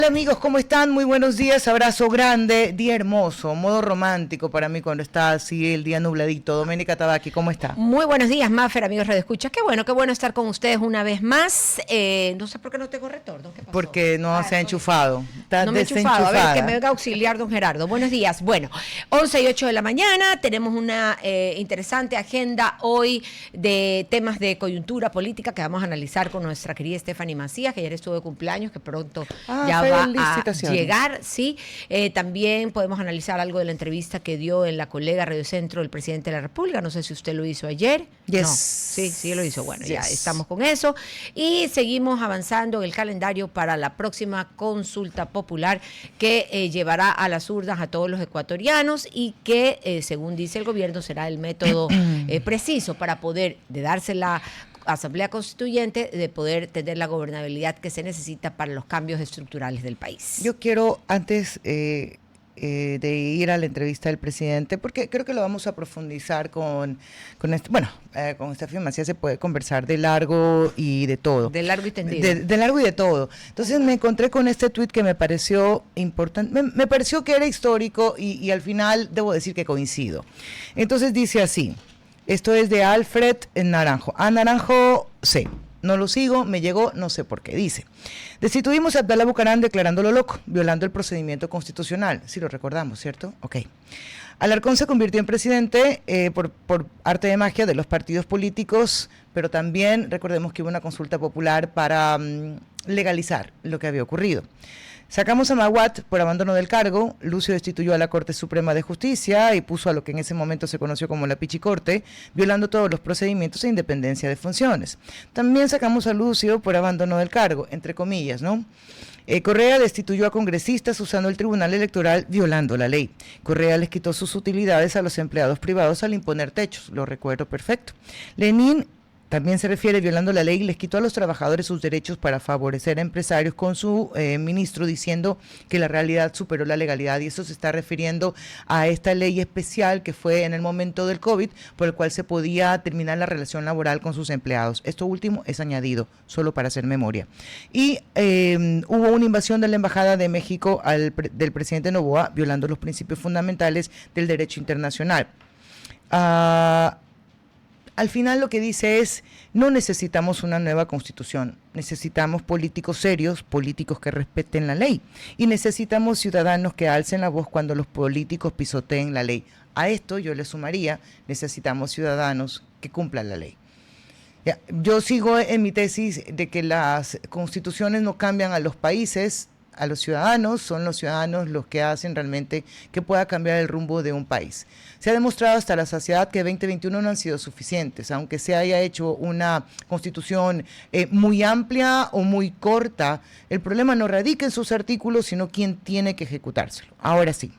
Hola amigos, ¿cómo están? Muy buenos días, abrazo grande, día hermoso, modo romántico para mí cuando está así el día nubladito. Doménica Tabaqui, ¿cómo está? Muy buenos días, Mafer, amigos Radio Escucha. Qué bueno estar con ustedes una vez más. No sé por qué no tengo retorno. ¿Qué pasó? Porque no se ha enchufado. Está no me he enchufado. A ver, que me venga a auxiliar don Gerardo. Buenos días. Bueno, 11 y 8 de la mañana, tenemos una interesante agenda hoy de temas de coyuntura política que vamos a analizar con nuestra querida Stephanie Macías, que ayer estuvo de cumpleaños, que pronto ya va a llegar, sí. También podemos analizar algo de la entrevista que dio en la colega Radio Centro el presidente de la República. No sé si usted lo hizo ayer. Yes. No, sí lo hizo. Bueno, ya estamos con eso. Y seguimos avanzando en el calendario para la próxima consulta popular que llevará a las urnas a todos los ecuatorianos y que, según dice el gobierno, será el método preciso para poder, de darse la Asamblea Constituyente, de poder tener la gobernabilidad que se necesita para los cambios estructurales del país. Yo quiero, antes de ir a la entrevista del presidente, porque creo que lo vamos a profundizar con Stephanie Macías se puede conversar de largo y de todo. De largo y tendido. De largo y de todo. Entonces me encontré con este tuit que me pareció importante, me pareció que era histórico y al final debo decir que coincido. Entonces dice así, esto es de Alfred Naranjo. Naranjo C. No lo sigo, me llegó, no sé por qué. Dice, destituimos a Abdalá Bucaram declarándolo loco, violando el procedimiento constitucional. Sí lo recordamos, ¿cierto? Ok. Alarcón se convirtió en presidente por arte de magia de los partidos políticos, pero también recordemos que hubo una consulta popular para legalizar lo que había ocurrido. Sacamos a Maguad por abandono del cargo, Lucio destituyó a la Corte Suprema de Justicia y puso a lo que en ese momento se conoció como la Pichicorte, violando todos los procedimientos e independencia de funciones. También sacamos a Lucio por abandono del cargo, entre comillas, ¿no? Correa destituyó a congresistas usando el Tribunal Electoral violando la ley. Correa les quitó sus utilidades a los empleados privados al imponer techos, lo recuerdo perfecto. Lenin también se refiere violando la ley y les quitó a los trabajadores sus derechos para favorecer a empresarios con su ministro diciendo que la realidad superó la legalidad y eso se está refiriendo a esta ley especial que fue en el momento del COVID por el cual se podía terminar la relación laboral con sus empleados. Esto último es añadido, solo para hacer memoria. Y hubo una invasión de la Embajada de México del presidente Noboa violando los principios fundamentales del derecho internacional. Al final lo que dice es, no necesitamos una nueva constitución, necesitamos políticos serios, políticos que respeten la ley y necesitamos ciudadanos que alcen la voz cuando los políticos pisoteen la ley. A esto yo le sumaría, necesitamos ciudadanos que cumplan la ley. Ya, yo sigo en mi tesis de que las constituciones no cambian a los países, a los ciudadanos, son los ciudadanos los que hacen realmente que pueda cambiar el rumbo de un país. Se ha demostrado hasta la saciedad que 2021 no han sido suficientes, aunque se haya hecho una constitución muy amplia o muy corta, el problema no radica en sus artículos, sino quién tiene que ejecutárselo. Ahora sí.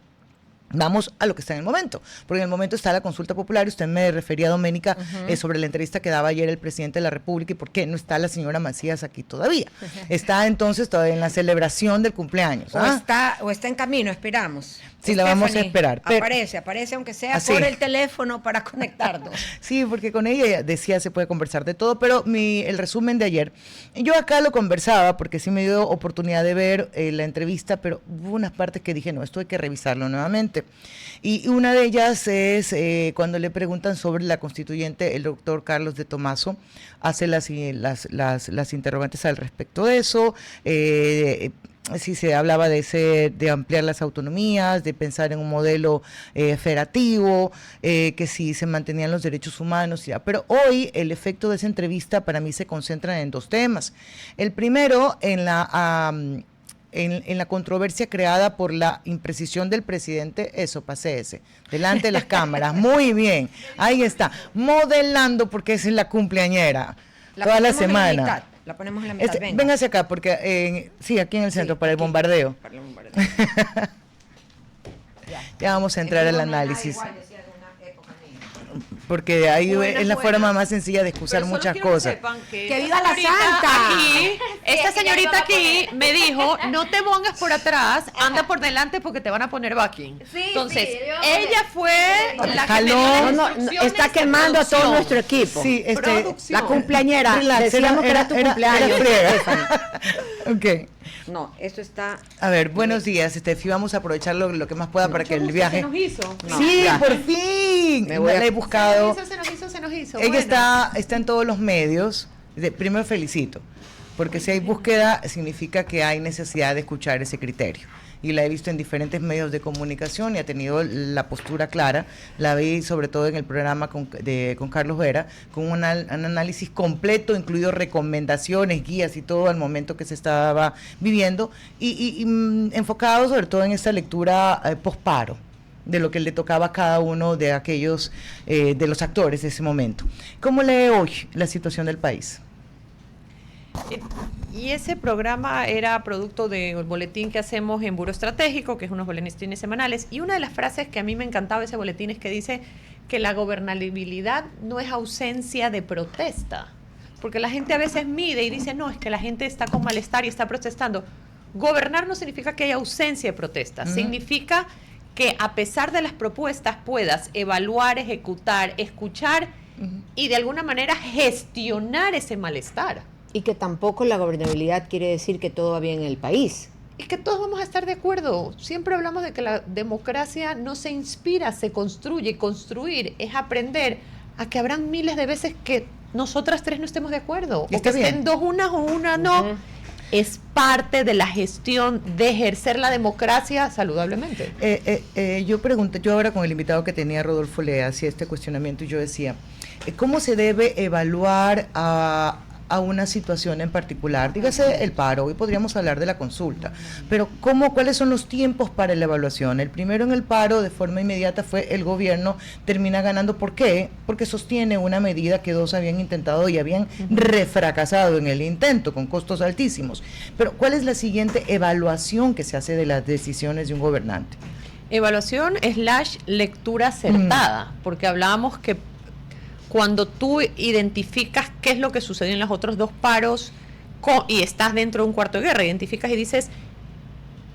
Vamos a lo que está en el momento, porque en el momento está la consulta popular, usted me refería, Doménica, sobre la entrevista que daba ayer el presidente de la República y por qué no está la señora Macías aquí todavía. Está entonces todavía en la celebración del cumpleaños. O está en camino, esperamos. Sí, la vamos a esperar. Aparece aunque sea por el teléfono para conectarnos. Sí, porque con ella decía se puede conversar de todo, pero el resumen de ayer, yo acá lo conversaba porque sí me dio oportunidad de ver la entrevista, pero hubo unas partes que dije, no, esto hay que revisarlo nuevamente. Y una de ellas es cuando le preguntan sobre la constituyente, el doctor Carlos de Tomaso hace las interrogantes al respecto de eso, si se hablaba de ampliar las autonomías, de pensar en un modelo federativo, que si se mantenían los derechos humanos, ya. Pero hoy el efecto de esa entrevista para mí se concentra en dos temas. El primero, en la controversia creada por la imprecisión del presidente, eso, pasé delante de las cámaras, muy bien, ahí está, modelando porque esa es la cumpleañera, toda la semana. La ponemos en la mitad, véngase acá, porque sí, aquí en el centro, para el bombardeo. Para el bombardeo. Ya vamos a entrar al análisis. Porque ahí es la forma más sencilla de excusar muchas cosas. ¡Que viva la Santa! Aquí, esta señorita aquí me dijo, no te pongas por atrás, anda por delante porque te van a poner backing. Sí, entonces, ella fue la que me dio está quemando a todo nuestro equipo. Sí, la cumpleañera. Decíamos que era tu cumpleaños. Ok. No, esto está... A ver, buenos días, Estefi. Vamos a aprovechar lo que más pueda para que el viaje... Se nos hizo. Sí, por fin. La he buscado. Se nos hizo. Ella está en todos los medios. Primero felicito, porque si hay búsqueda significa que hay necesidad de escuchar ese criterio. Y la he visto en diferentes medios de comunicación y ha tenido la postura clara. La vi sobre todo en el programa con Carlos Vera, con un análisis completo, incluido recomendaciones, guías y todo al momento que se estaba viviendo, y enfocado sobre todo en esta lectura posparo, de lo que le tocaba a cada uno de aquellos, de los actores de ese momento. ¿Cómo lee hoy la situación del país? Y ese programa era producto del boletín que hacemos en Buró Estratégico, que es unos boletines semanales, y una de las frases que a mí me encantaba de ese boletín es que dice que la gobernabilidad no es ausencia de protesta, porque la gente a veces mide y dice, no, es que la gente está con malestar y está protestando. Gobernar no significa que haya ausencia de protesta, significa que a pesar de las propuestas puedas evaluar, ejecutar, escuchar y de alguna manera gestionar ese malestar. Y que tampoco la gobernabilidad quiere decir que todo va bien en el país. Y que todos vamos a estar de acuerdo. Siempre hablamos de que la democracia no se inspira, se construye. Construir es aprender a que habrán miles de veces que nosotras tres no estemos de acuerdo. O que estén dos unas o una no. Es parte de la gestión de ejercer la democracia saludablemente. Yo ahora con el invitado que tenía, Rodolfo, le hacía este cuestionamiento y yo decía, ¿cómo se debe evaluar a una situación en particular? Dígase el paro, hoy podríamos hablar de la consulta, pero ¿cuáles son los tiempos para la evaluación? El primero en el paro, de forma inmediata, fue el gobierno, termina ganando. ¿Por qué? Porque sostiene una medida que dos habían intentado y habían refracasado en el intento, con costos altísimos. Pero ¿cuál es la siguiente evaluación que se hace de las decisiones de un gobernante? Evaluación / lectura acertada, porque hablábamos que cuando tú identificas qué es lo que sucedió en los otros dos paros y estás dentro de un cuarto de guerra, identificas y dices,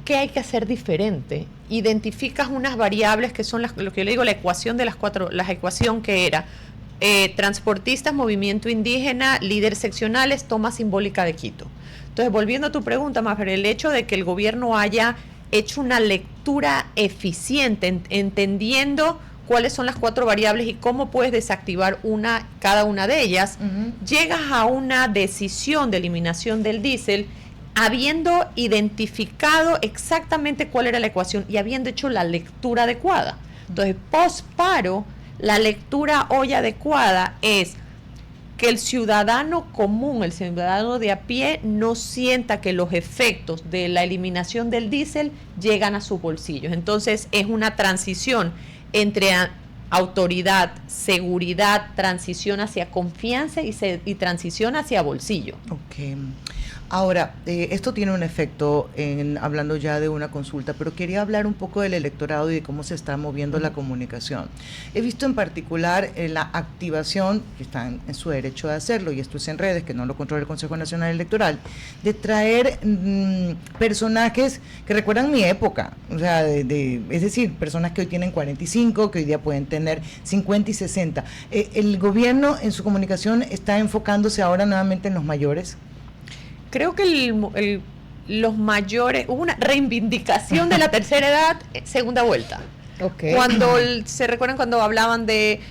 ¿qué hay que hacer diferente? Identificas unas variables que son lo que yo le digo, la ecuación de las cuatro, la ecuación que era transportistas, movimiento indígena, líderes seccionales, toma simbólica de Quito. Entonces, volviendo a tu pregunta, Mafer, el hecho de que el gobierno haya hecho una lectura eficiente, entendiendo cuáles son las cuatro variables y cómo puedes desactivar cada una de ellas, llegas a una decisión de eliminación del diésel habiendo identificado exactamente cuál era la ecuación y habiendo hecho la lectura adecuada. Entonces, post-paro, la lectura hoy adecuada es que el ciudadano común, el ciudadano de a pie, no sienta que los efectos de la eliminación del diésel llegan a sus bolsillos. Entonces, es una transición entre autoridad, seguridad, transición hacia confianza y transición hacia bolsillo. Ok. Ahora, esto tiene un efecto hablando ya de una consulta, pero quería hablar un poco del electorado y de cómo se está moviendo la comunicación. He visto en particular la activación, que están en su derecho de hacerlo, y esto es en redes, que no lo controla el Consejo Nacional Electoral, de traer personajes que recuerdan mi época, o sea, es decir, personas que hoy tienen 45, que hoy día pueden tener 50 y 60. ¿El gobierno en su comunicación está enfocándose ahora nuevamente en los mayores? Creo que los mayores, hubo una reivindicación de la tercera edad, segunda vuelta. Okay. ¿Se recuerdan cuando hablaban de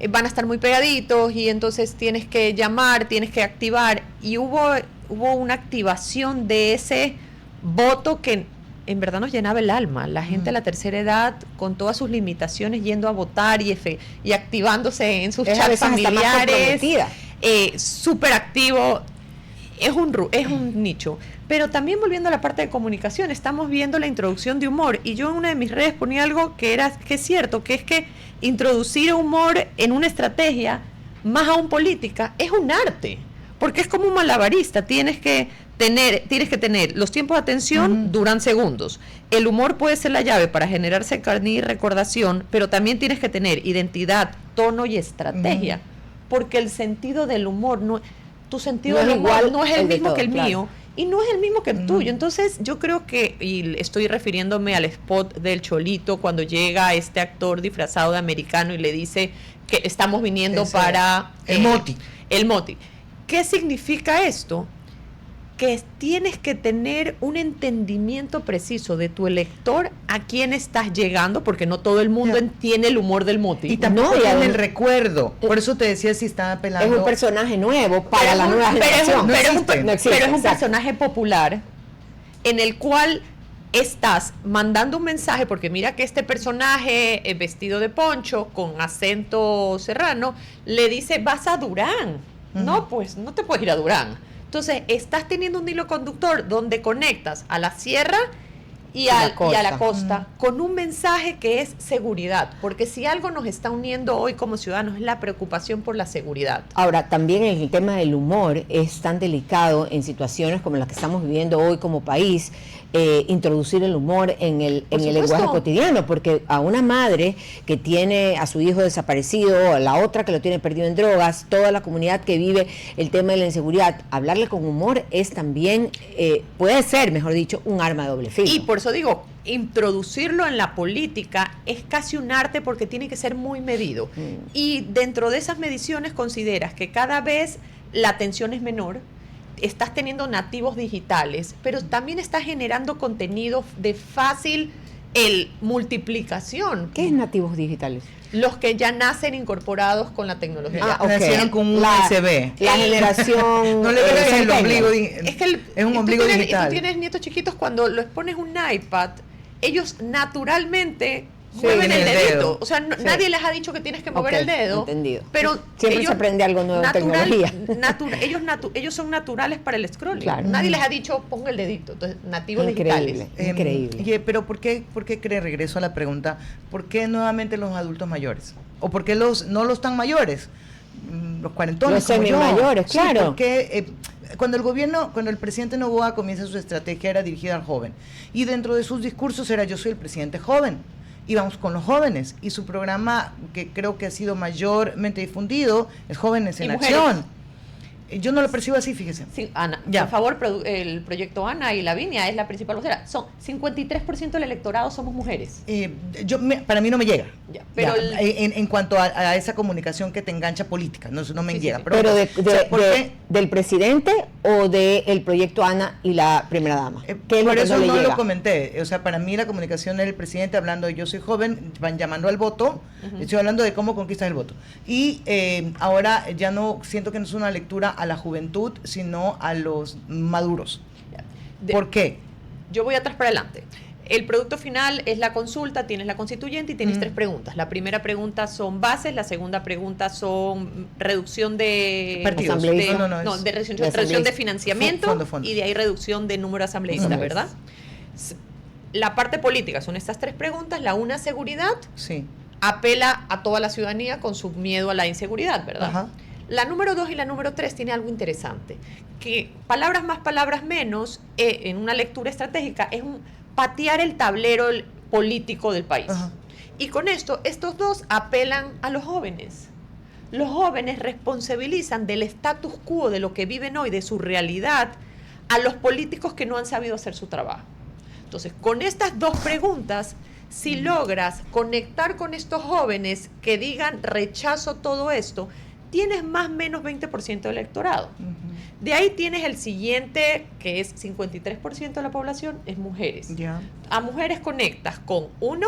van a estar muy pegaditos y entonces tienes que llamar, tienes que activar? Y hubo una activación de ese voto que en verdad nos llenaba el alma. La gente de la tercera edad, con todas sus limitaciones, yendo a votar y activándose en sus chats familiares, súper activo. Es un nicho. Pero también volviendo a la parte de comunicación, estamos viendo la introducción de humor. Y yo en una de mis redes ponía algo que es cierto, que es que introducir humor en una estrategia, más aún política, es un arte. Porque es como un malabarista. Tienes que tener los tiempos de atención duran segundos. El humor puede ser la llave para generar cercanía y recordación, pero también tienes que tener identidad, tono y estrategia. Porque el sentido del humor tu sentido del humor no es el mismo que el mío y no es el mismo que el tuyo. Entonces yo creo que, y estoy refiriéndome al spot del Cholito, cuando llega este actor disfrazado de americano y le dice que estamos viniendo para el Moti. ¿Qué significa esto? que tienes que tener un entendimiento preciso de tu elector, a quién estás llegando, porque no todo el mundo tiene el humor del Moti. Y tampoco tiene el recuerdo. Por eso te decía si estaba apelando. Es un personaje nuevo para la nueva generación. Pero es un personaje popular en el cual estás mandando un mensaje, porque mira que este personaje vestido de poncho, con acento serrano, le dice, vas a Durán. No, pues no te puedes ir a Durán. Entonces, estás teniendo un hilo conductor donde conectas a la sierra y a la costa con un mensaje que es seguridad, porque si algo nos está uniendo hoy como ciudadanos es la preocupación por la seguridad. Ahora, también el tema del humor es tan delicado en situaciones como las que estamos viviendo hoy como país, introducir el humor en el lenguaje cotidiano, porque a una madre que tiene a su hijo desaparecido, a la otra que lo tiene perdido en drogas, toda la comunidad que vive el tema de la inseguridad, hablarle con humor es también, puede ser, mejor dicho, un arma de doble filo. Y por eso digo, introducirlo en la política es casi un arte porque tiene que ser muy medido. Y dentro de esas mediciones consideras que cada vez la atención es menor, estás teniendo nativos digitales, pero también estás generando contenido de fácil multiplicación. ¿Qué es nativos digitales? Los que ya nacen incorporados con la tecnología. Nacieron con un USB. La generación... No le veas el ombligo. Es que es un ombligo digital. Y tú tienes nietos chiquitos, cuando les pones un iPad, ellos naturalmente mueven el dedito. O sea, nadie les ha dicho que tienes que mover el dedo. Entendido. Pero siempre se aprende algo nuevo en tecnología. Ellos son naturales para el scrolling. Claro. Nadie les ha dicho ponga el dedito. Entonces, nativos digitales. Increíble. Pero ¿por qué regreso a la pregunta? ¿Por qué nuevamente los adultos mayores? ¿O por qué no los tan mayores? Los cuarentones. Los semi-mayores, claro. Sí, porque cuando el presidente Noboa comienza su estrategia era dirigida al joven. Y dentro de sus discursos era yo soy el presidente joven. Y vamos con los jóvenes. Y su programa, que creo que ha sido mayormente difundido, es Jóvenes en Acción. Yo no lo percibo así, fíjese. Sí, Ana, por favor, el proyecto Ana y Lavinia es la principal vocera. Son 53% del electorado somos mujeres. Para mí no me llega. Ya, pero en cuanto a esa comunicación que te engancha política, no me llega. Sí. Pero ¿del presidente o del proyecto Ana y la primera dama? Por eso no lo comenté. O sea, para mí la comunicación del presidente hablando de yo soy joven, van llamando al voto, estoy hablando de cómo conquistas el voto. Y ahora ya no siento que no es una lectura a la juventud, sino a los maduros. ¿Por qué? Yo voy atrás para adelante. El producto final es la consulta, tienes la constituyente y tienes 3 preguntas. La primera pregunta son bases, la segunda pregunta son reducción de partidos, reducción de financiamiento fondo. Y de ahí reducción de número de asambleístas, ¿verdad? La parte política son estas 3 preguntas. La una, seguridad, apela a toda la ciudadanía con su miedo a la inseguridad, ¿verdad? Ajá. La número 2 y la número 3 tiene algo interesante, que palabras más, palabras menos, en una lectura estratégica, es patear el tablero político del país. Ajá. Y con esto, estos dos apelan a los jóvenes. Los jóvenes responsabilizan del status quo, de lo que viven hoy, de su realidad, a los políticos que no han sabido hacer su trabajo. Entonces, con estas 2 preguntas, si logras conectar con estos jóvenes que digan rechazo todo esto, tienes más o menos 20% del electorado. De ahí tienes el siguiente, que es 53% de la población, es mujeres. A mujeres conectas con 1,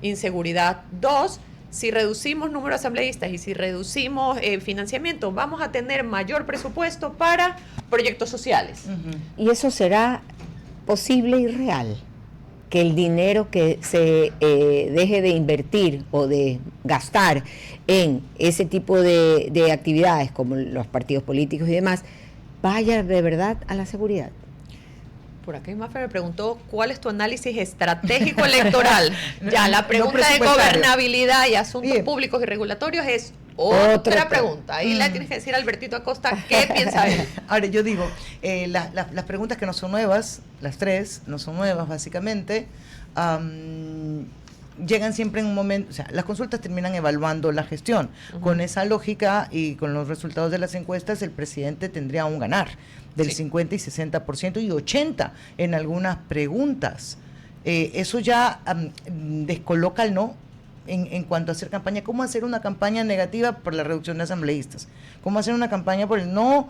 inseguridad, 2, si reducimos número de asambleístas y si reducimos financiamiento, vamos a tener mayor presupuesto para proyectos sociales. ¿Y eso será posible y real? Que el dinero que se deje de invertir o de gastar en ese tipo de actividades como los partidos políticos y demás, vaya de verdad a la seguridad. Por acá Mafe me preguntó cuál es tu análisis estratégico electoral. Ya, la pregunta de gobernabilidad y asuntos públicos y regulatorios es otra pregunta. Ahí le tienes que decir a Albertito Acosta qué piensa él. Ahora, yo digo, las preguntas que no son nuevas, las 3 no son nuevas básicamente, llegan siempre en un momento, o sea, las consultas terminan evaluando la gestión. Con esa lógica y con los resultados de las encuestas, el presidente tendría un ganar del 50 y 60% y 80% en algunas preguntas. Eso ya descoloca el no en cuanto a hacer campaña, cómo hacer una campaña negativa por la reducción de asambleístas, cómo hacer una campaña por el no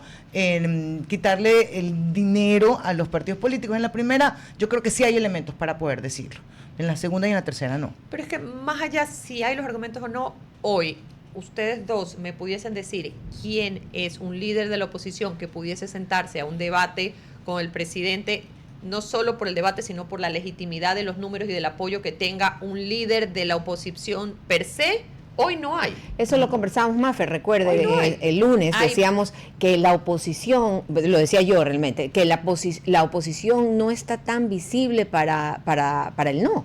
quitarle el dinero a los partidos políticos. En la primera, yo creo que sí hay elementos para poder decirlo. En la segunda y en la tercera, no. Pero es que más allá si hay los argumentos o no, hoy ustedes dos me pudiesen decir quién es un líder de la oposición que pudiese sentarse a un debate con el presidente, no solo por el debate, sino por la legitimidad de los números y del apoyo que tenga un líder de la oposición per se, hoy no hay. Eso lo conversábamos, Mafe, recuerde, No el lunes decíamos que la oposición, lo decía yo realmente, que la oposición no está tan visible para el no,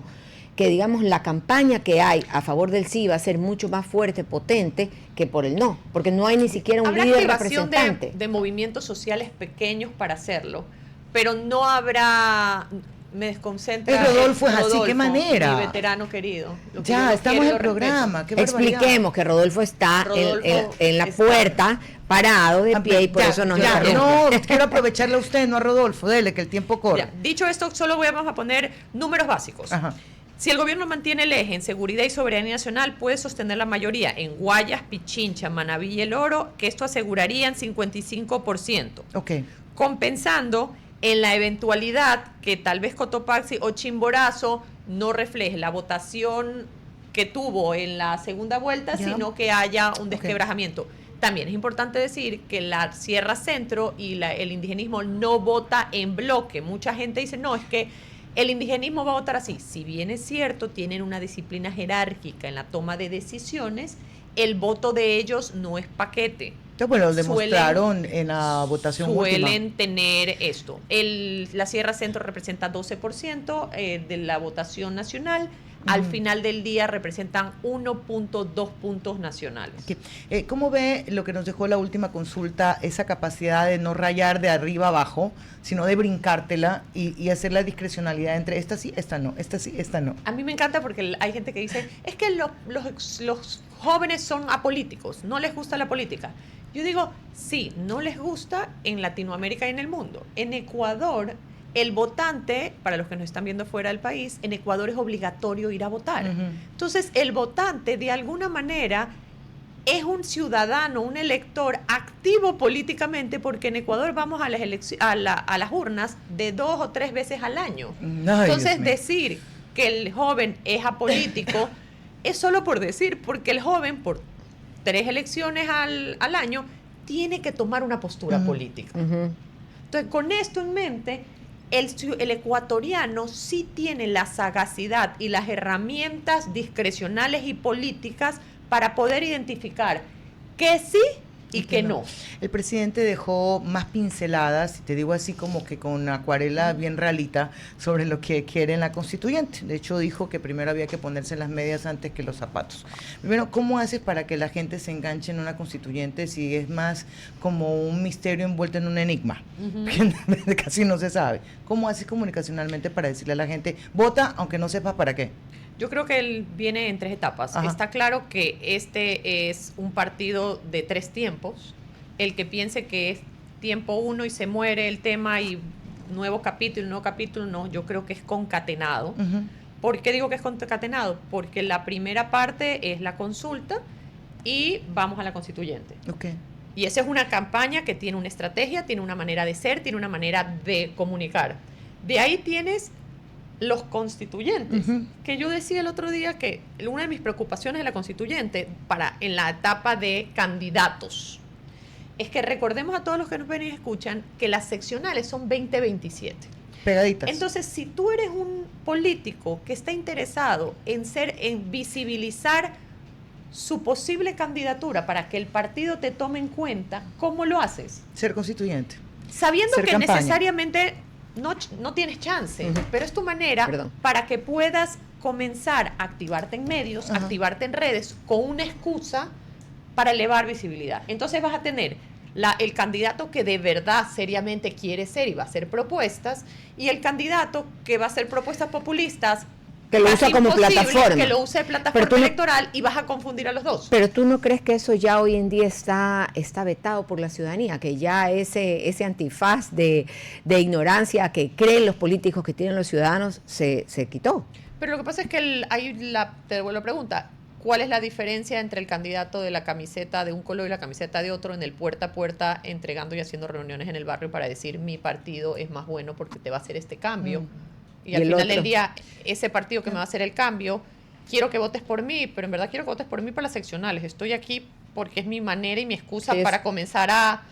que digamos la campaña que hay a favor del sí va a ser mucho más fuerte, potente, que por el no, porque no hay ni siquiera un líder representante. De movimientos sociales pequeños para hacerlo, pero no habrá... Me desconcentra. Rodolfo es así, ¿qué manera? Mi veterano querido. Ya, estamos en el programa. Qué expliquemos que Rodolfo está en la puerta, parado de pie, y por eso nos no, quiero aprovecharle a usted, no a Rodolfo, dele, que el tiempo corre. Ya, dicho esto, solo vamos a poner números básicos. Ajá. Si el gobierno mantiene el eje en seguridad y soberanía nacional, puede sostener la mayoría en Guayas, Pichincha, Manabí y El Oro, que esto asegurarían 55%. Ok. Compensando en la eventualidad que tal vez Cotopaxi o Chimborazo no refleje la votación que tuvo en la segunda vuelta, sino que haya un desquebrajamiento. También es importante decir que la Sierra Centro y el indigenismo no vota en bloque. Mucha gente dice, no, es que el indigenismo va a votar así. Si bien es cierto, tienen una disciplina jerárquica en la toma de decisiones, el voto de ellos no es paquete. Bueno, lo demostraron en la votación última. Suelen tener esto. La Sierra Centro representa 12% de la votación nacional. Al final del día representan 1.2 puntos nacionales. ¿Cómo ve lo que nos dejó la última consulta, esa capacidad de no rayar de arriba abajo, sino de brincártela y hacer la discrecionalidad entre esta sí, esta no, esta sí, esta no? A mí me encanta porque hay gente que dice, es que los jóvenes son apolíticos, no les gusta la política. Yo digo, sí, no les gusta en Latinoamérica y en el mundo. En Ecuador, el votante, para los que nos están viendo fuera del país, en Ecuador es obligatorio ir a votar. Entonces, el votante, de alguna manera, es un ciudadano, un elector activo políticamente, porque en Ecuador vamos a las urnas de 2 o 3 veces al año. Entonces, decir que el joven es apolítico es solo por decir, porque el joven, por 3 elecciones al año, tiene que tomar una postura política. Entonces, con esto en mente, el ecuatoriano sí tiene la sagacidad y las herramientas discrecionales y políticas para poder identificar que sí y que no. El presidente dejó más pinceladas, te digo así como que con acuarela bien realita, sobre lo que quiere en la constituyente. De hecho, dijo que primero había que ponerse las medias antes que los zapatos. Primero, ¿cómo haces para que la gente se enganche en una constituyente si es más como un misterio envuelto en un enigma? Que casi no se sabe. ¿Cómo haces comunicacionalmente para decirle a la gente, vota aunque no sepas para qué? Yo creo que él viene en 3 etapas. Ajá. Está claro que este es un partido de 3 tiempos. El que piense que es tiempo 1 y se muere el tema y nuevo capítulo, no, yo creo que es concatenado. ¿Por qué digo que es concatenado? Porque la primera parte es la consulta y vamos a la constituyente. Y esa es una campaña que tiene una estrategia, tiene una manera de ser, tiene una manera de comunicar. De ahí tienes los constituyentes, que yo decía el otro día que una de mis preocupaciones de la constituyente en la etapa de candidatos es que recordemos a todos los que nos ven y escuchan que las seccionales son 20-27. Pegaditas. Entonces, si tú eres un político que está interesado en visibilizar su posible candidatura para que el partido te tome en cuenta, ¿cómo lo haces? Ser constituyente. Sabiendo que necesariamente no tienes chance, pero es tu manera para que puedas comenzar a activarte en medios, activarte en redes con una excusa para elevar visibilidad. Entonces vas a tener el candidato que de verdad seriamente quiere ser y va a hacer propuestas, y el candidato que va a hacer propuestas populistas que lo usa como plataforma. Que lo use de plataforma electoral y vas a confundir a los dos. Pero tú no crees que eso ya hoy en día está vetado por la ciudadanía, que ya ese antifaz de ignorancia que creen los políticos que tienen los ciudadanos se quitó. Pero lo que pasa es que te devuelvo la pregunta. ¿cuál es la diferencia entre el candidato de la camiseta de un color y la camiseta de otro en el puerta a puerta, entregando y haciendo reuniones en el barrio para decir mi partido es más bueno porque te va a hacer este cambio? Y al final del día, ese partido que me va a hacer el cambio, quiero que votes por mí, pero en verdad quiero que votes por mí para las seccionales. Estoy aquí porque es mi manera y mi excusa para comenzar a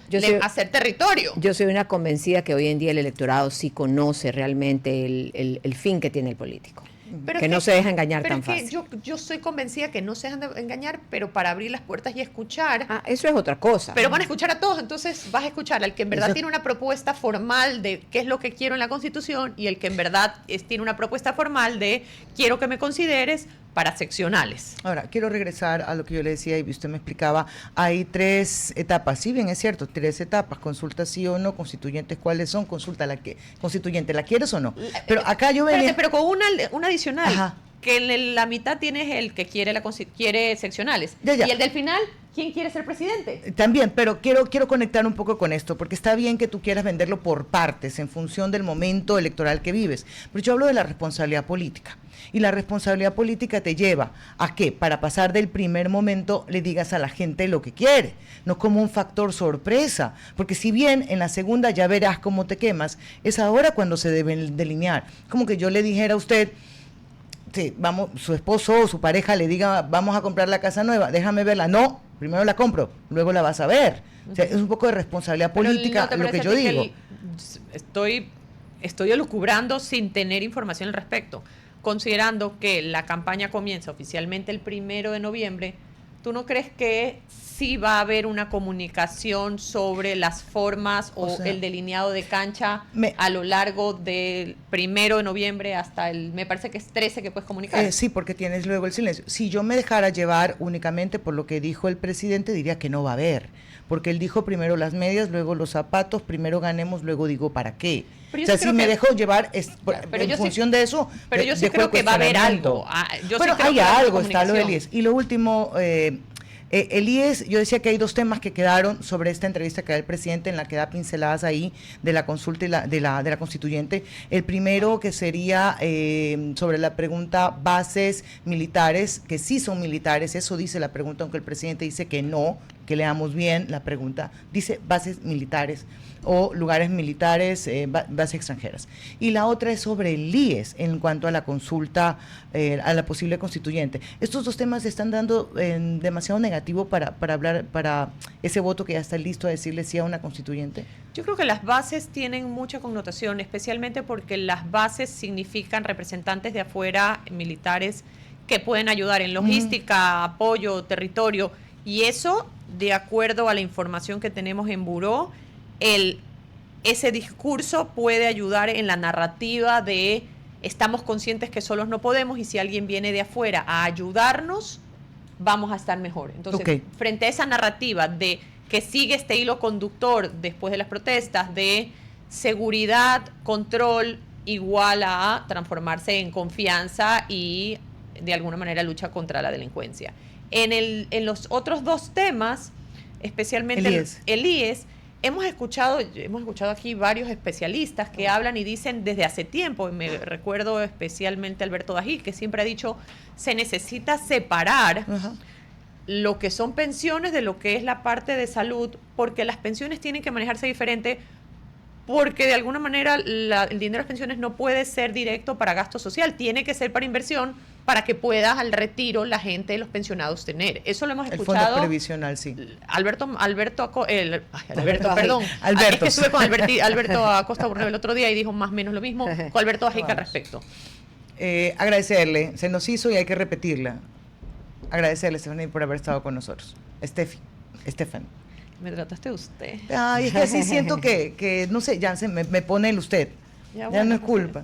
hacer territorio. Yo soy una convencida que hoy en día el electorado sí conoce realmente el fin que tiene el político. Pero que no se deja engañar tan fácil. Yo soy convencida que no se dejan de engañar, pero para abrir las puertas y escuchar. Eso es otra cosa. Pero van a escuchar a todos, entonces vas a escuchar al que en verdad tiene una propuesta formal de qué es lo que quiero en la Constitución y el que en verdad tiene una propuesta formal de quiero que me consideres para seccionales. Ahora, quiero regresar a lo que yo le decía y usted me explicaba. Hay 3 etapas, sí, bien es cierto, 3 etapas. Consulta sí o no, constituyentes cuáles son, consulta constituyente, ¿la quieres o no? Pero acá yo venía... Pero con una adicional. Ajá. Que en la mitad tienes el que quiere seccionales. Ya. Y el del final, ¿quién quiere ser presidente? También, pero quiero conectar un poco con esto, porque está bien que tú quieras venderlo por partes, en función del momento electoral que vives. Pero yo hablo de la responsabilidad política. Y la responsabilidad política te lleva a que para pasar del primer momento le digas a la gente lo que quiere, no como un factor sorpresa, porque si bien en la segunda ya verás cómo te quemas, es ahora cuando se deben delinear. Como que yo le dijera a usted, sí, vamos, su esposo o su pareja le diga, vamos a comprar la casa nueva, déjame verla. No, primero la compro, luego la vas a ver. O sea, es un poco de responsabilidad política lo que yo digo. Estoy elucubrando sin tener información al respecto. Considerando que la campaña comienza oficialmente el 1 de noviembre, ¿tú no crees que sí va a haber una comunicación sobre las formas o el delineado de cancha a lo largo del 1 de noviembre hasta me parece que es 13 que puedes comunicar? Sí, porque tienes luego el silencio. Si yo me dejara llevar únicamente por lo que dijo el presidente, diría que no va a haber. Porque él dijo primero las medias, luego los zapatos, primero ganemos, luego digo para qué. O sea, si me dejo llevar en función de eso. Pero yo sí creo que va a haber algo. Bueno, hay algo, está lo del IES. Y lo último, el IES, yo decía que hay 2 temas que quedaron sobre esta entrevista que da el presidente, en la que da pinceladas ahí de la consulta y de la constituyente. El primero que sería sobre la pregunta bases militares, que sí son militares, eso dice la pregunta, aunque el presidente dice que no, que leamos bien la pregunta, dice bases militares o lugares militares, bases extranjeras. Y la otra es sobre el IES en cuanto a la consulta, a la posible constituyente. Estos 2 temas se están dando demasiado negativo para hablar, para ese voto que ya está listo a decirle sí a una constituyente. Yo creo que las bases tienen mucha connotación, especialmente porque las bases significan representantes de afuera, militares, que pueden ayudar en logística, apoyo, territorio, y eso, de acuerdo a la información que tenemos en Buró, ese discurso puede ayudar en la narrativa de estamos conscientes que solos no podemos y si alguien viene de afuera a ayudarnos, vamos a estar mejor. Entonces, frente a esa narrativa de que sigue este hilo conductor después de las protestas de seguridad, control, igual a transformarse en confianza y de alguna manera lucha contra la delincuencia. En los otros 2 temas, especialmente el IES, hemos escuchado aquí varios especialistas que hablan y dicen desde hace tiempo, y me recuerdo especialmente a Alberto Dají, que siempre ha dicho, se necesita separar lo que son pensiones de lo que es la parte de salud, porque las pensiones tienen que manejarse diferente, porque de alguna manera el dinero de las pensiones no puede ser directo para gasto social, tiene que ser para inversión, para que pueda al retiro la gente, los pensionados tener. Eso lo hemos escuchado. El fondo previsional, sí. Alberto, perdón. Es que estuve con Alberto Acosta Borrego el otro día y dijo más o menos lo mismo con Alberto Ajica al respecto. Agradecerle, se nos hizo y hay que repetirla. Agradecerle, Stephanie, por haber estado con nosotros. Estefan. Me trataste usted. Ay, es que así siento que no sé, ya me pone el usted. Ya no es culpa.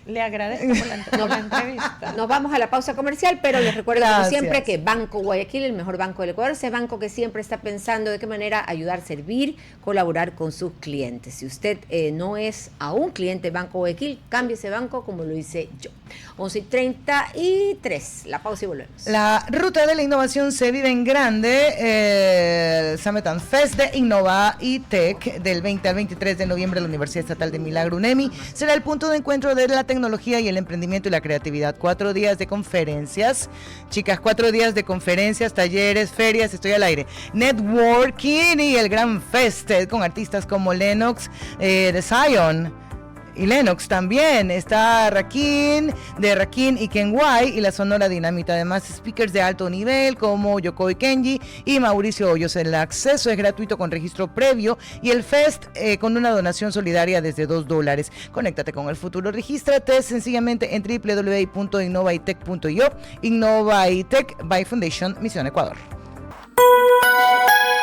Le agradezco por la entrevista. Nos vamos a la pausa comercial, pero les recuerdo como siempre que Banco Guayaquil, el mejor banco del Ecuador, ese banco que siempre está pensando de qué manera ayudar, servir, colaborar con sus clientes. Si usted no es aún cliente de Banco Guayaquil, cambie ese banco como lo hice yo. 11:33, la pausa y volvemos. La ruta de la innovación se vive en grande, el Summit and Fest de Innova y Tech del 20 al 23 de noviembre en la Universidad Estatal de Milagro UNEMI será el punto de encuentro de la tecnología tecnología y el emprendimiento y la creatividad. 4 días de conferencias, chicas, 4 días de conferencias, talleres, ferias, estoy al aire, networking y el gran fest con artistas como Lennox de Zion. Y Lennox también, está Rakim, de Rakim y Kenway y la Sonora Dinamita. Además, speakers de alto nivel como Yokoi Kenji y Mauricio Hoyos. El acceso es gratuito con registro previo y el Fest con una donación solidaria desde $2. Conéctate con el futuro, regístrate sencillamente en www.innovaitech.io. Innovaitech by Foundation Misión Ecuador.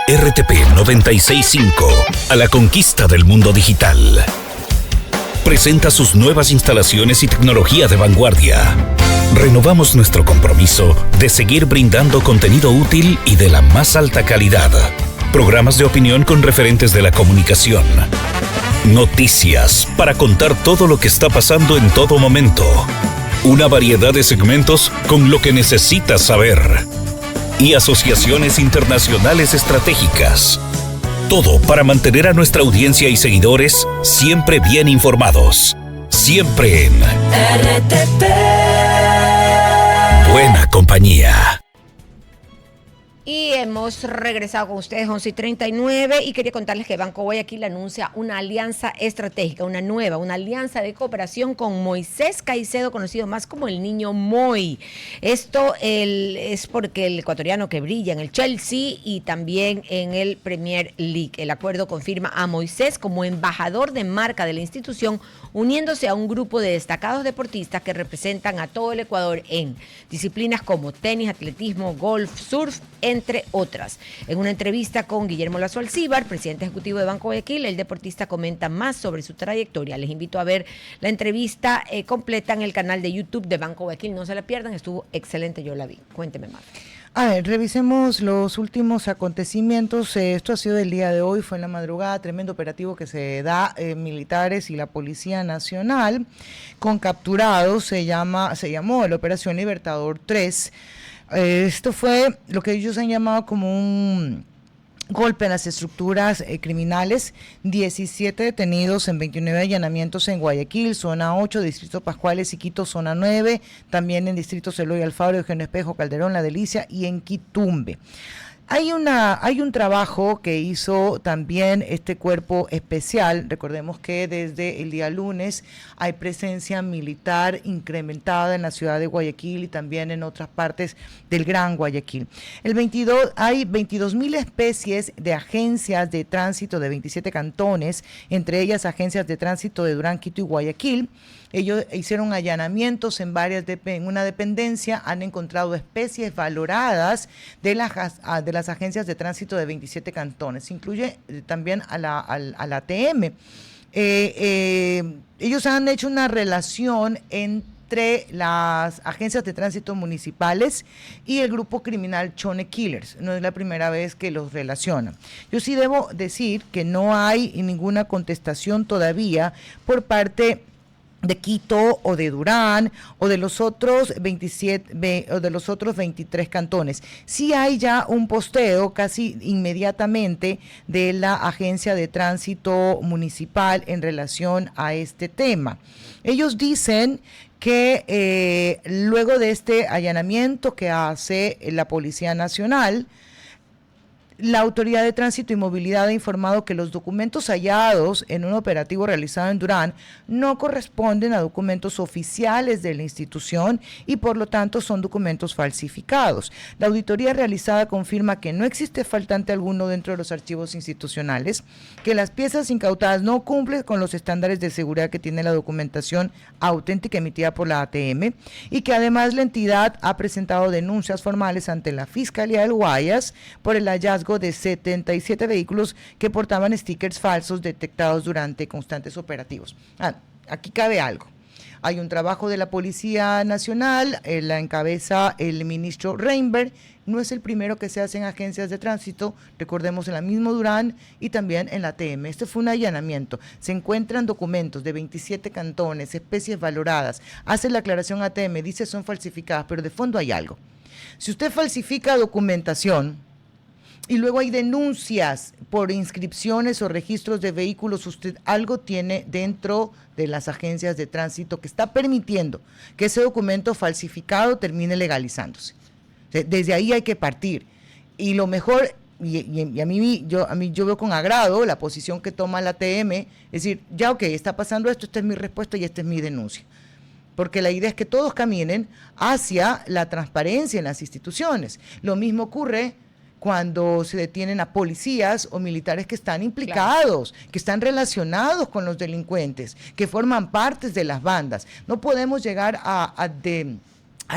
RTP 96.5, a la conquista del mundo digital. Presenta sus nuevas instalaciones y tecnología de vanguardia. Renovamos nuestro compromiso de seguir brindando contenido útil y de la más alta calidad. Programas de opinión con referentes de la comunicación. Noticias para contar todo lo que está pasando en todo momento. Una variedad de segmentos con lo que necesitas saber. Y asociaciones internacionales estratégicas. Todo para mantener a nuestra audiencia y seguidores siempre bien informados. Siempre en RTP. Buena compañía. Y hemos regresado con ustedes 11:39 y quería contarles que Banco Guayaquil anuncia una alianza estratégica, una alianza de cooperación con Moisés Caicedo, conocido más como el Niño Moy. Esto es porque el ecuatoriano que brilla en el Chelsea y también en el Premier League. El acuerdo confirma a Moisés como embajador de marca de la institución, uniéndose a un grupo de destacados deportistas que representan a todo el Ecuador en disciplinas como tenis, atletismo, golf, surf, entre otras. En una entrevista con Guillermo Lazo Alcíbar, presidente ejecutivo de Banco Guayaquil, el deportista comenta más sobre su trayectoria. Les invito a ver la entrevista completa en el canal de YouTube de Banco Guayaquil. No se la pierdan, estuvo excelente, yo la vi. Cuénteme más. A ver, revisemos los últimos acontecimientos. Esto ha sido del día de hoy, fue en la madrugada, tremendo operativo que se da militares y la Policía Nacional con capturados, se llamó la Operación Libertador 3. Esto fue lo que ellos han llamado como un golpe en las estructuras criminales, 17 detenidos en 29 allanamientos en Guayaquil, zona 8, Distrito Pascuales y Quito, zona 9, también en Distritos Eloy Alfaro, Eugenio Espejo, Calderón, La Delicia y en Quitumbe. Hay un trabajo que hizo también este cuerpo especial. Recordemos que desde el día lunes hay presencia militar incrementada en la ciudad de Guayaquil y también en otras partes del Gran Guayaquil. Hay 22.000 especies de agencias de tránsito de 27 cantones, entre ellas agencias de tránsito de Durán, Quito y Guayaquil. Ellos hicieron allanamientos en una dependencia, han encontrado especies valoradas de las agencias de tránsito de 27 cantones. Incluye también a la ATM. Ellos han hecho una relación entre las agencias de tránsito municipales y el grupo criminal Chone Killers. No es la primera vez que los relacionan. Yo sí debo decir que no hay ninguna contestación todavía por parte de Quito o de Durán o de los otros 23 cantones. Sí hay ya un posteo casi inmediatamente de la Agencia de Tránsito Municipal en relación a este tema. Ellos dicen que luego de este allanamiento que hace la Policía Nacional, la Autoridad de Tránsito y Movilidad ha informado que los documentos hallados en un operativo realizado en Durán no corresponden a documentos oficiales de la institución y por lo tanto son documentos falsificados. La auditoría realizada confirma que no existe faltante alguno dentro de los archivos institucionales, que las piezas incautadas no cumplen con los estándares de seguridad que tiene la documentación auténtica emitida por la ATM y que además la entidad ha presentado denuncias formales ante la Fiscalía del Guayas por el hallazgo de 77 vehículos que portaban stickers falsos detectados durante constantes operativos. Aquí cabe algo. Hay un trabajo de la Policía Nacional, la encabeza el ministro Reinberg. No es el primero que se hace en agencias de tránsito, recordemos en la misma Durán y también en la ATM. Este fue un allanamiento. Se encuentran documentos de 27 cantones, especies valoradas. Hace la aclaración ATM, dice son falsificadas, pero de fondo hay algo. Si usted falsifica documentación, y luego hay denuncias por inscripciones o registros de vehículos, usted algo tiene dentro de las agencias de tránsito que está permitiendo que ese documento falsificado termine legalizándose. O sea, desde ahí hay que partir. Y lo mejor, y a mí yo veo con agrado la posición que toma la ATM, es decir, ya ok, está pasando esto, esta es mi respuesta y esta es mi denuncia. Porque la idea es que todos caminen hacia la transparencia en las instituciones. Lo mismo ocurre cuando se detienen a policías o militares que están implicados, claro, que están relacionados con los delincuentes, que forman partes de las bandas. No podemos llegar a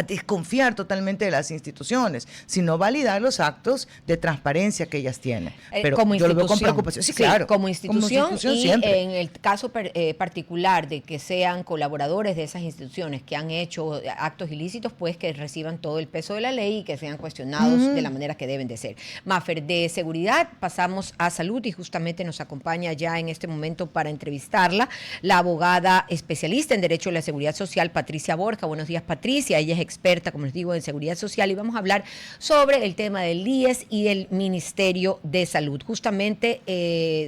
desconfiar totalmente de las instituciones, sino validar los actos de transparencia que ellas tienen. Pero como yo lo veo con preocupación. Sí, claro. Como institución y siempre. En el caso particular de que sean colaboradores de esas instituciones que han hecho actos ilícitos, pues que reciban todo el peso de la ley y que sean cuestionados de la manera que deben de ser. Mafer, de seguridad pasamos a salud y justamente nos acompaña ya en este momento para entrevistarla la abogada especialista en Derecho de la Seguridad Social, Patricia Borja. Buenos días, Patricia. Ella es experta, como les digo, en seguridad social y vamos a hablar sobre el tema del IES y del Ministerio de Salud. Justamente,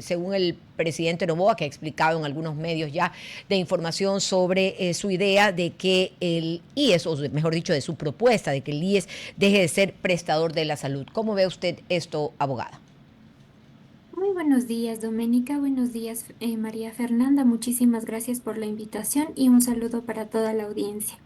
según el presidente Noboa, que ha explicado en algunos medios ya de información sobre su idea de que el IES, o mejor dicho, de su propuesta de que el IES deje de ser prestador de la salud. ¿Cómo ve usted esto, abogada? Muy buenos días, Doménica. Buenos días, María Fernanda. Muchísimas gracias por la invitación y un saludo para toda la audiencia.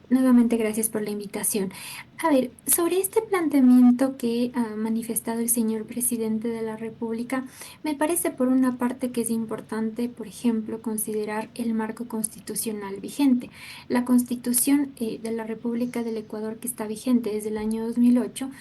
Nuevamente, gracias por la invitación. A ver, sobre este planteamiento que ha manifestado el señor presidente de la República, me parece por una parte que es importante, por ejemplo, considerar el marco constitucional vigente. La Constitución de la República del Ecuador, que está vigente desde el año 2008,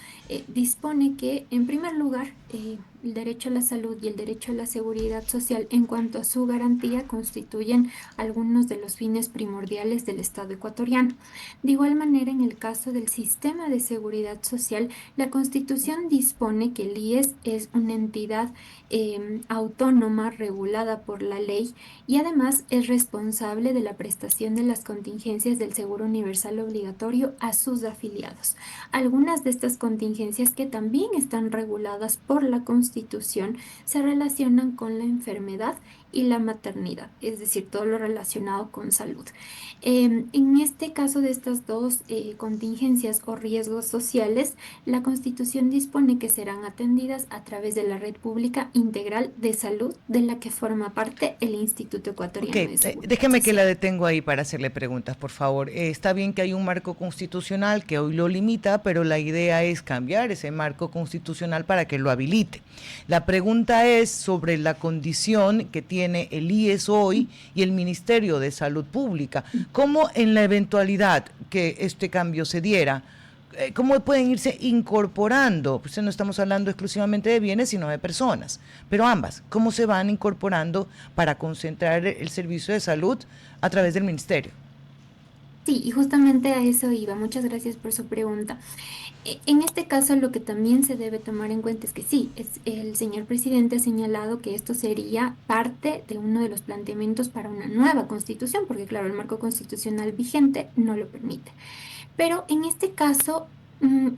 dispone que, en primer lugar, el derecho a la salud y el derecho a la seguridad social, en cuanto a su garantía, constituyen algunos de los fines primordiales del Estado ecuatoriano. De igual manera, en el caso del sistema de seguridad social, la Constitución dispone que el IES es una entidad autónoma regulada por la ley y además es responsable de la prestación de las contingencias del Seguro Universal Obligatorio a sus afiliados. Algunas de estas contingencias, que también están reguladas por la Constitución, se relacionan con la enfermedad y la maternidad, es decir, todo lo relacionado con salud. En este caso de estas dos contingencias o riesgos sociales, la Constitución dispone que serán atendidas a través de la red pública integral de salud, de la que forma parte el Instituto Ecuatoriano de Seguridad Déjeme Social. que la detengo ahí para hacerle preguntas, por favor. Está bien que hay un marco constitucional que hoy lo limita, pero la idea es cambiar ese marco constitucional para que lo habilite. La pregunta es sobre la condición que tiene el IES hoy y el Ministerio de Salud Pública. ¿Cómo, en la eventualidad que este cambio se diera, cómo pueden irse incorporando? Pues no estamos hablando exclusivamente de bienes, sino de personas, pero ambas, ¿cómo se van incorporando para concentrar el servicio de salud a través del ministerio? Sí, y justamente a eso iba. Muchas gracias por su pregunta. En este caso, lo que también se debe tomar en cuenta es que sí, el señor presidente ha señalado que esto sería parte de uno de los planteamientos para una nueva constitución, porque claro, el marco constitucional vigente no lo permite. Pero en este caso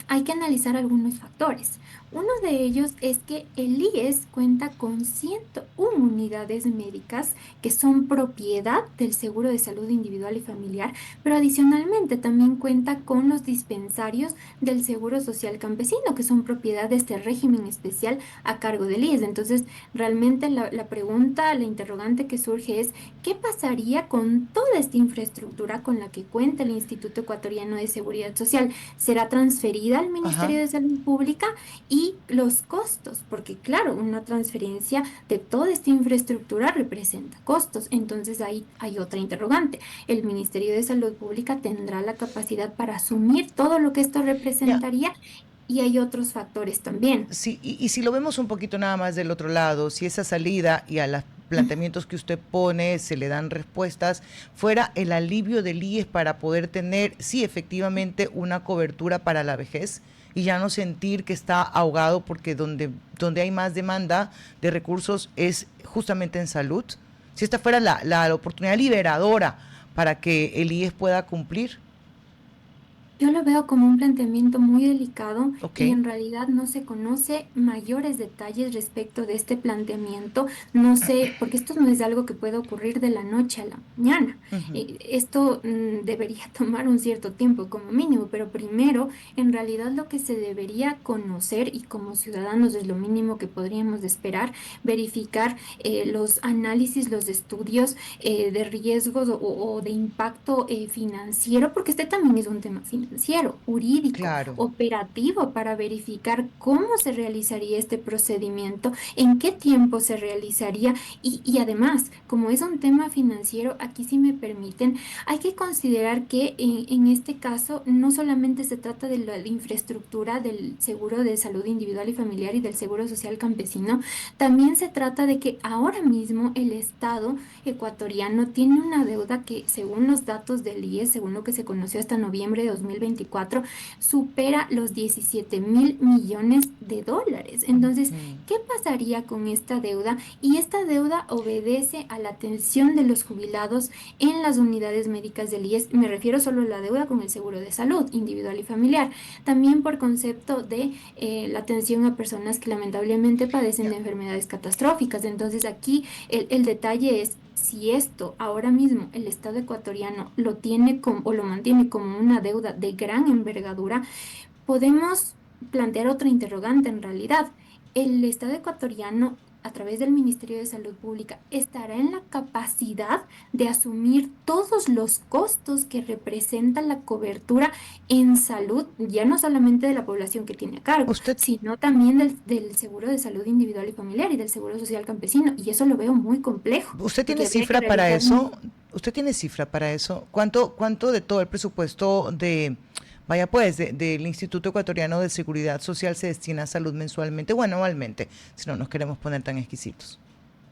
hay que analizar algunos factores. Uno de ellos es que el IES cuenta con 101 unidades médicas que son propiedad del Seguro de Salud Individual y Familiar, pero adicionalmente también cuenta con los dispensarios del Seguro Social Campesino, que son propiedad de este régimen especial a cargo del IES. Entonces, realmente la pregunta, la interrogante que surge es, ¿qué pasaría con toda esta infraestructura con la que cuenta el Instituto Ecuatoriano de Seguridad Social? ¿Será transferida al Ministerio de Salud Pública? Y los costos, porque claro, una transferencia de toda esta infraestructura representa costos. Entonces ahí hay otra interrogante. ¿El Ministerio de Salud Pública tendrá la capacidad para asumir todo lo que esto representaría? Y hay otros factores también. Sí, y si lo vemos un poquito nada más del otro lado, si esa salida y a los planteamientos que usted pone se le dan respuestas, fuera el alivio del IES para poder tener, sí, efectivamente, una cobertura para la vejez, y ya no sentir que está ahogado, porque donde hay más demanda de recursos es justamente en salud. Si esta fuera la oportunidad liberadora para que el IES pueda cumplir. Yo lo veo como un planteamiento muy delicado Ok, y en realidad no se conoce mayores detalles respecto de este planteamiento. No sé, porque esto no es algo que pueda ocurrir de la noche a la mañana. ujú, Esto debería tomar un cierto tiempo como mínimo, pero primero, en realidad lo que se debería conocer y como ciudadanos es lo mínimo que podríamos esperar, verificar los análisis, los estudios de riesgos o de impacto financiero, porque este también es un tema financiero, jurídico, claro, operativo, para verificar cómo se realizaría este procedimiento, en qué tiempo se realizaría y además, como es un tema financiero, aquí si me permiten, hay que considerar que en este caso no solamente se trata de la infraestructura del seguro de salud individual y familiar y del seguro social campesino, también se trata de que ahora mismo el Estado ecuatoriano tiene una deuda que, según los datos del IES, según lo que se conoció hasta noviembre de 2024, supera los 17.000 millones de dólares. Entonces, ujú, ¿qué pasaría con esta deuda? Y esta deuda obedece a la atención de los jubilados en las unidades médicas del IES. Me refiero solo a la deuda con el seguro de salud individual y familiar. También por concepto de la atención a personas que lamentablemente padecen de ya. enfermedades catastróficas. Entonces, aquí el detalle es si esto ahora mismo el Estado ecuatoriano lo tiene como, o lo mantiene como una deuda de gran envergadura, podemos plantear otra interrogante en realidad. ¿El Estado ecuatoriano, a través del Ministerio de Salud Pública, estará en la capacidad de asumir todos los costos que representa la cobertura en salud, ya no solamente de la población que tiene a cargo, Usted, sino también del seguro de salud individual y familiar y del seguro social campesino? Y eso lo veo muy complejo, usted porque tiene habría que cifra para realizar eso, usted tiene cifra para eso. ¿Cuánto de todo el presupuesto de, vaya pues, del Instituto Ecuatoriano de Seguridad Social se destina a salud mensualmente o anualmente, si no nos queremos poner tan exquisitos?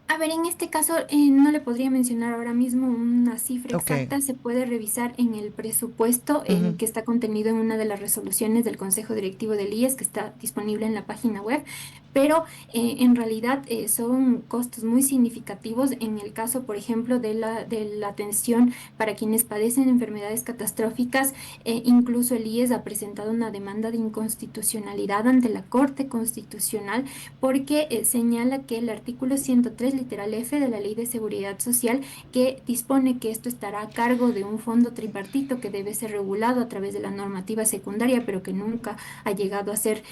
A ver, en este caso no le podría mencionar ahora mismo una cifra Ok. exacta, se puede revisar en el presupuesto Ujú. que está contenido en una de las resoluciones del Consejo Directivo del IES que está disponible en la página web, pero en realidad son costos muy significativos en el caso, por ejemplo, de la atención para quienes padecen enfermedades catastróficas. Incluso el IES ha presentado una demanda de inconstitucionalidad ante la Corte Constitucional porque señala que el artículo 103 literal F de la Ley de Seguridad Social, que dispone que esto estará a cargo de un fondo tripartito que debe ser regulado a través de la normativa secundaria, pero que nunca ha llegado a ser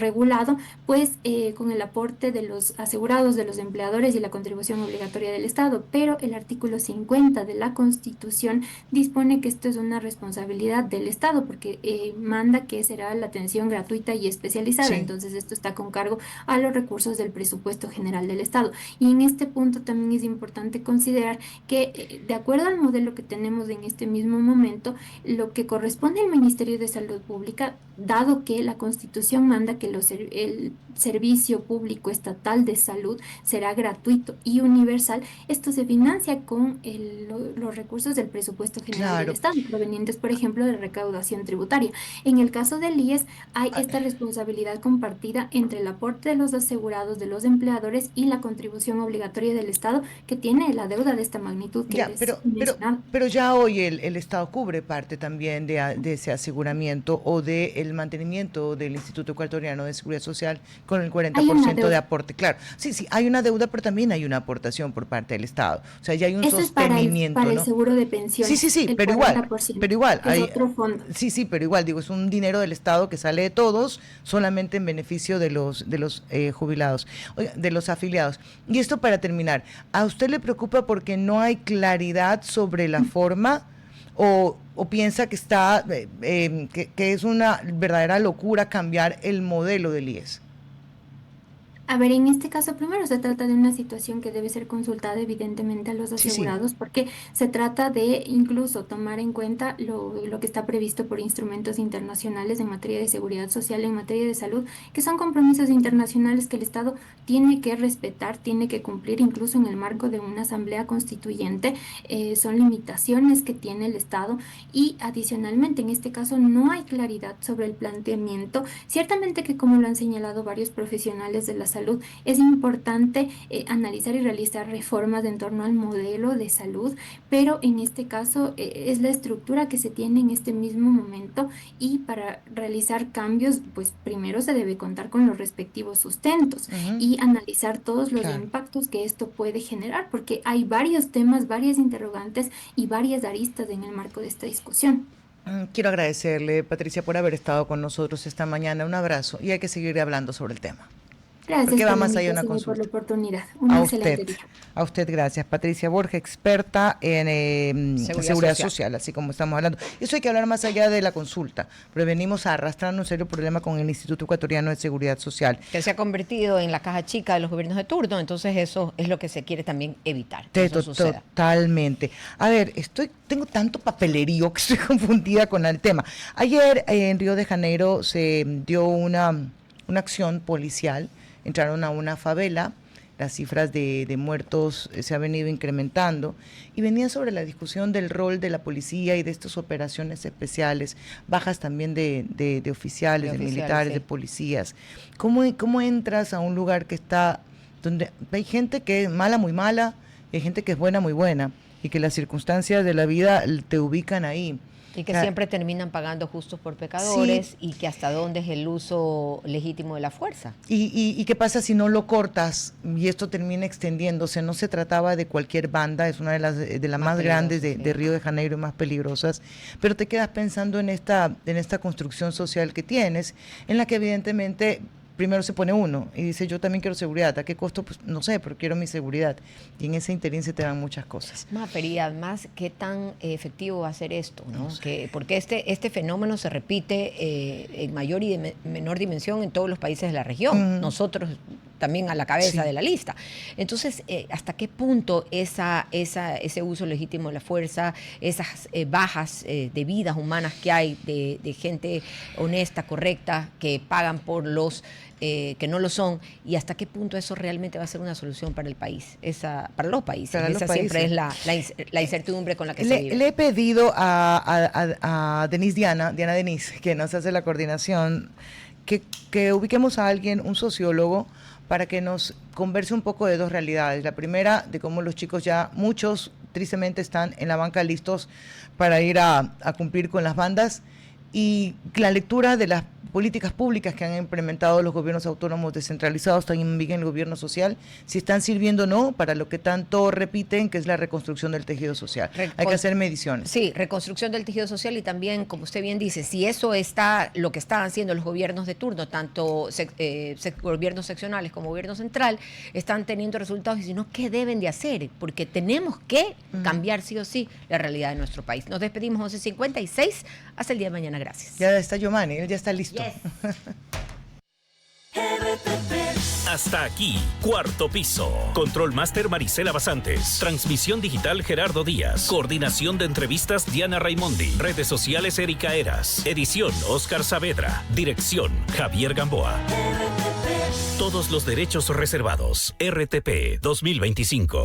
regulado, pues con el aporte de los asegurados, de los empleadores y la contribución obligatoria del Estado. Pero el artículo 50 de la Constitución dispone que esto es una responsabilidad del Estado, porque manda que será la atención gratuita y especializada. Sí. Entonces, esto está con cargo a los recursos del presupuesto general del Estado. Y en este punto también es importante considerar que, de acuerdo al modelo que tenemos en este mismo momento, lo que corresponde al Ministerio de Salud Pública, dado que la Constitución manda que el servicio público estatal de salud será gratuito y universal, esto se financia con los recursos del presupuesto general del Claro. Estado, provenientes, por ejemplo, de recaudación tributaria. En el caso del IES, hay Ah, esta responsabilidad compartida entre el aporte de los asegurados, de los empleadores y la contribución obligatoria del Estado, que tiene la deuda de esta magnitud que ya, les he mencionado. pero ya hoy el Estado cubre parte también de ese aseguramiento o del mantenimiento del Instituto Ecuatoriano de Seguridad Social con el Hay una 40% de deuda. aporte. Claro, sí, sí, hay una deuda, pero también hay una aportación por parte del Estado. O sea, ya hay un Eso es para sostenimiento, el ¿no? seguro de Sí, sí, pensiones, sí, el pero 40%, igual, que es otro fondo. sí, sí, pero igual, digo, es un dinero del Estado que sale de todos, solamente en beneficio de los jubilados, oiga, de los afiliados. Y esto para terminar, ¿a usted le preocupa porque no hay claridad sobre la forma o piensa que que es una verdadera locura cambiar el modelo del IES? A ver, en este caso primero se trata de una situación que debe ser consultada evidentemente a los Sí, sí, asegurados porque se trata de incluso tomar en cuenta lo que está previsto por instrumentos internacionales en materia de seguridad social, en materia de salud, que son compromisos internacionales que el Estado tiene que respetar, tiene que cumplir incluso en el marco de una asamblea constituyente. Son limitaciones que tiene el Estado y adicionalmente en este caso no hay claridad sobre el planteamiento. Ciertamente que como lo han señalado varios profesionales de la salud, salud. Es importante analizar y realizar reformas en torno al modelo de salud, pero en este caso es la estructura que se tiene en este mismo momento, y para realizar cambios, pues primero se debe contar con los respectivos sustentos y analizar todos los impactos que esto puede generar, porque hay varios temas, varias interrogantes y varias aristas en el marco de esta discusión. Quiero agradecerle, Patricia, por haber estado con nosotros esta mañana. Un abrazo, y hay que seguir hablando sobre el tema. Gracias porque por va la más allá de una invitación y por la consulta. oportunidad. Un excelente día. A usted, gracias. Patricia Borja, experta en seguridad social, así como estamos hablando. Eso hay que hablar más allá de la consulta, pero venimos a arrastrando un serio problema con el Instituto Ecuatoriano de Seguridad Social. Que se ha convertido en la caja chica de los gobiernos de turno, entonces eso es lo que se quiere también evitar. Que eso suceda. Totalmente. A ver, tengo tanto papelerío que estoy confundida con el tema. Ayer en Río de Janeiro se dio una acción policial. Entraron a una favela, las cifras de muertos se han venido incrementando, y venía sobre la discusión del rol de la policía y de estas operaciones especiales, bajas también de oficiales, de militares, de policías. ¿Cómo entras a un lugar que está, donde hay gente que es mala, muy mala, y hay gente que es buena, muy buena, y que las circunstancias de la vida te ubican ahí? Y que siempre terminan pagando justos por pecadores, y que hasta dónde es el uso legítimo de la fuerza. ¿Y qué pasa si no lo cortas y esto termina extendiéndose? No se trataba de cualquier banda, es una de las más grandes de Río de Janeiro y más peligrosas, pero te quedas pensando en esta construcción social que tienes, en la que evidentemente primero se pone uno y dice, yo también quiero seguridad. ¿A qué costo? Pues no sé, pero quiero mi seguridad. Y en ese interín se te dan muchas cosas. Pero además, ¿qué tan efectivo va a ser esto? ¿No? Porque este fenómeno se repite en mayor y menor dimensión en todos los países de la región. Nosotros también a la cabeza de la lista. Entonces, ¿hasta qué punto ese uso legítimo de la fuerza, esas bajas de vidas humanas que hay de gente honesta, correcta, que pagan por los que no lo son, y hasta qué punto eso realmente va a ser una solución para el país, para los países? Siempre es la incertidumbre con la que se vive. Le he pedido a Diana Denise, que nos hace la coordinación, que ubiquemos a alguien, un sociólogo, para que nos converse un poco de dos realidades. La primera, de cómo los chicos ya, muchos tristemente están en la banca listos para ir a cumplir con las bandas, y la lectura de las políticas públicas que han implementado los gobiernos autónomos descentralizados, también el gobierno social, si están sirviendo o no para lo que tanto repiten, que es la reconstrucción del tejido social. Hay que hacer mediciones. Sí, reconstrucción del tejido social, y también, como usted bien dice, si eso está, lo que están haciendo los gobiernos de turno, tanto gobiernos seccionales como gobierno central, están teniendo resultados, y si no, ¿qué deben de hacer? Porque tenemos que cambiar sí o sí la realidad de nuestro país. Nos despedimos 11:56, hasta el día de mañana, gracias. Ya está Yomani, él ya está listo. Yes. Hasta aquí, Cuarto Piso. Control Master Marisela Basantes. Transmisión digital Gerardo Díaz. Coordinación de entrevistas Diana Raimondi. Redes sociales Erika Eras. Edición Oscar Saavedra. Dirección Javier Gamboa. Todos los derechos reservados. RTP 2025.